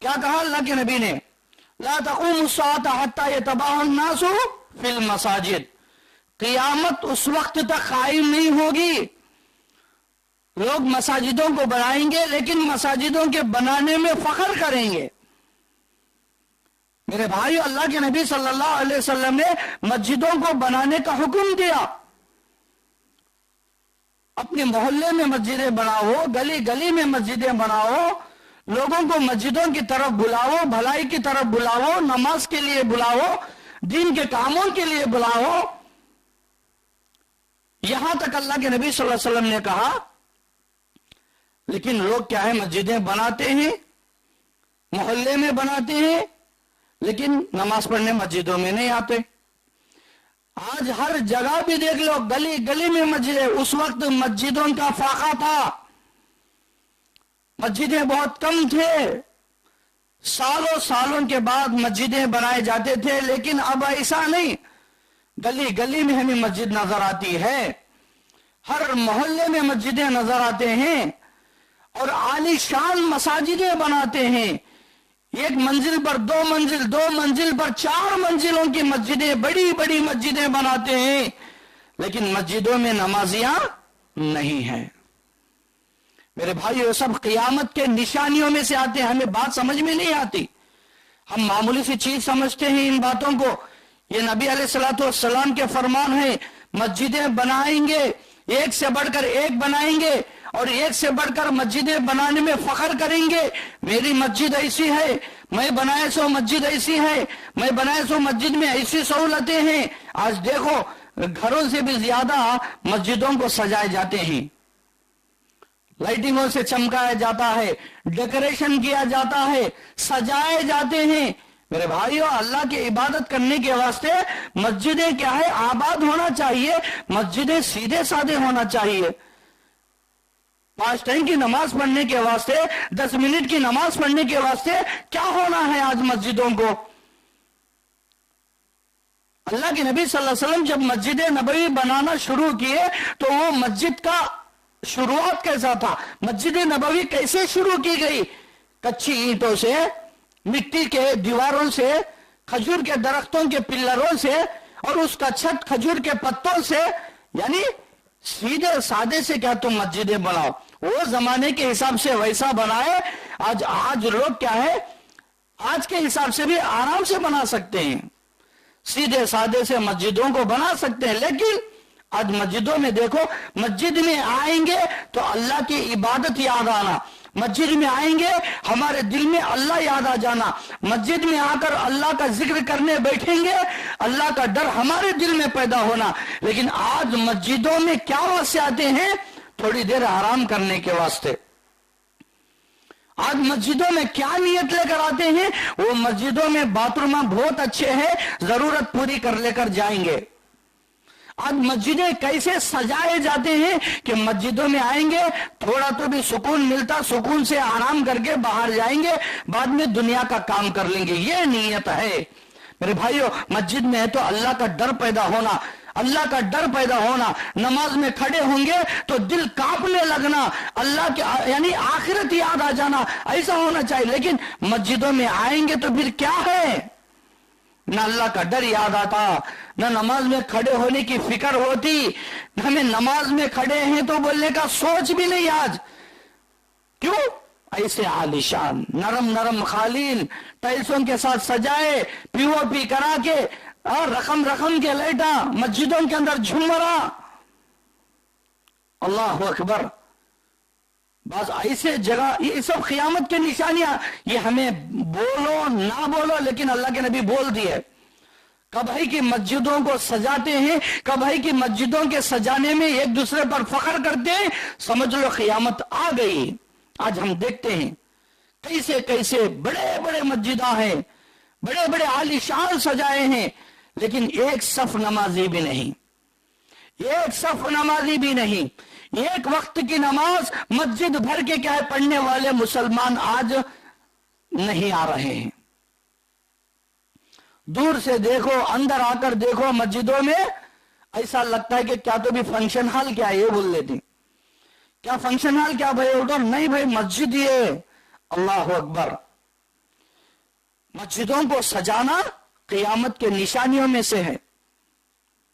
क्या कहा अल्लाह के नबी ने, ला तक़ूमुस्साअत हत्ता यतबाहन नासु फिल मसाजिद, क़यामत उस वक्त तक कायम नहीं होगी, लोग मसाजिदों को बनाएंगे लेकिन मसाजिदों के बनाने में फख्र करेंगे। मेरे भाई, अल्लाह के नबी सल्लल्लाहु अलैहि वसल्लम ने मस्जिदों को बनाने का हुक्म दिया। अपने मोहल्ले में मस्जिदें बनाओ, गली गली में मस्जिदें बनाओ, लोगों को मस्जिदों की तरफ बुलाओ, भलाई की तरफ बुलाओ, नमाज के लिए बुलाओ, दीन के कामों के लिए बुलाओ। यहां तक अल्लाह के नबी सल्लल्लाहु अलैहि वसल्लम ने कहा। लेकिन लोग क्या है, मस्जिदें बनाते हैं, मोहल्ले में बनाते हैं, लेकिन नमाज पढ़ने मस्जिदों में नहीं आते। आज हर जगह भी देख लो, गली गली में मस्जिदें। उस वक्त मस्जिदों का फाका था, मस्जिदें बहुत कम थे, सालों सालों के बाद मस्जिदें बनाए जाते थे। लेकिन अब ऐसा नहीं, गली गली में हमें मस्जिद नजर आती है, हर मोहल्ले में मस्जिदें नजर आते हैं, और आलीशान मसाजिदें बनाते हैं। एक मंजिल पर दो मंजिल, दो मंजिल पर चार मंजिलों की मस्जिदें, बड़ी बड़ी मस्जिदें बनाते हैं, लेकिन मस्जिदों में नमाजियां नहीं है। मेरे भाइयों, सब क़यामत के निशानियों में से आते हैं, हमें बात समझ में नहीं आती। हम मामूली सी चीज समझते हैं इन बातों को। ये नबी अलैहिस्सलातु वस्सलाम के फरमान है, मस्जिदें बनाएंगे, एक से बढ़कर एक बनाएंगे, और एक से बढ़कर मस्जिदें बनाने में फख्र करेंगे। मेरी मस्जिद ऐसी है, मैं बनाए सो मस्जिद ऐसी है, मैं बनाए सो मस्जिद में ऐसी सहूलतें हैं। आज देखो, घरों से भी ज्यादा मस्जिदों को सजाए जाते हैं, लाइटिंगों से चमकाया जाता है, डेकोरेशन किया जाता है, सजाए जाते हैं। मेरे भाइयों, अल्लाह की इबादत करने के वास्ते मस्जिदें क्या है, आबाद होना चाहिए, मस्जिदें सीधे साधे होना चाहिए। 5 टाइम की नमाज पढ़ने के वास्ते, 10 मिनट की नमाज पढ़ने के वास्ते क्या होना है आज मस्जिदों को। अल्लाह के नबी सल्लल्लाहु अलैहि वसल्लम जब मस्जिद नबवी बनाना शुरू किए तो वो मस्जिद का शुरुआत कैसा था, मस्जिद नबवी कैसे शुरू की गई? कच्ची ईंटों से, मिट्टी के दीवारों से, खजूर के दरख्तों के पिल्लरों से, और उसका छत खजूर के पत्तों से। यानी सीधे सादे से क्या तुम मस्जिदें बनाओ, वो जमाने के हिसाब से वैसा बनाए। आज लोग क्या है, आज के हिसाब से भी आराम से बना सकते हैं, सीधे सादे से मस्जिदों को बना सकते हैं। लेकिन आज मस्जिदों में देखो, मस्जिद में आएंगे तो अल्लाह की इबादत याद आना, मस्जिद में आएंगे हमारे दिल में अल्लाह याद आ जाना, मस्जिद में आकर अल्लाह का जिक्र करने बैठेंगे, अल्लाह का डर हमारे दिल में पैदा होना। लेकिन आज मस्जिदों में क्या वास्ते आते हैं, थोड़ी देर आराम करने के वास्ते। आज मस्जिदों में क्या नियत लेकर आते हैं, वो मस्जिदों में बाथरूम बहुत अच्छे हैं, जरूरत पूरी कर लेकर जाएंगे। आज मस्जिदें कैसे सजाए जाते हैं कि मस्जिदों में आएंगे, थोड़ा तो भी सुकून मिलता, सुकून से आराम करके बाहर जाएंगे, बाद में दुनिया का काम कर लेंगे। ये नियत है। मेरे भाइयों, मस्जिद में है तो अल्लाह का डर पैदा होना, अल्लाह का डर पैदा होना। नमाज में खड़े होंगे तो दिल कांपने लगना, अल्लाह के यानी आखिरत याद आ जाना, ऐसा होना चाहिए। लेकिन मस्जिदों में आएंगे तो फिर क्या है, न अल्लाह का डर याद आता, न नमाज में खड़े होने की फिक्र होती, हमें नमाज में खड़े हैं तो बोलने का सोच भी नहीं आज। क्यों? ऐसे आलिशान नरम नरम खालीन टाइल्सों के साथ सजाए, पीओपी करा के, और रकम रकम के लाइटा, मस्जिदों के अंदर झुमरा। अल्लाह अकबर। बस ऐसे जगह, ये सब क़यामत की निशानियां, ये हमें बोलो ना बोलो, लेकिन अल्लाह के नबी बोल दिए। कब है कि मस्जिदों को सजाते हैं, कब है कि मस्जिदों के सजाने में एक दूसरे पर फख्र करते हैं, समझ लो क़यामत आ गई। आज हम देखते हैं कैसे कैसे बड़े बड़े मस्जिदा हैं, बड़े बड़े आलीशान सजाए हैं, लेकिन एक सफ नमाजी भी नहीं, एक सफ नमाजी भी नहीं। एक वक्त की नमाज मस्जिद भर के क्या है पढ़ने वाले मुसलमान आज नहीं आ रहे हैं। दूर से देखो, अंदर आकर देखो, मस्जिदों में ऐसा लगता है कि क्या तो भी फंक्शन हॉल क्या है, ये बोल लेती, क्या फंक्शन हॉल क्या भाई, उधर नहीं भाई मस्जिद ये। अल्लाह अकबर। مسجدوں کو سجانا قیامت کے نشانیوں میں سے ہے.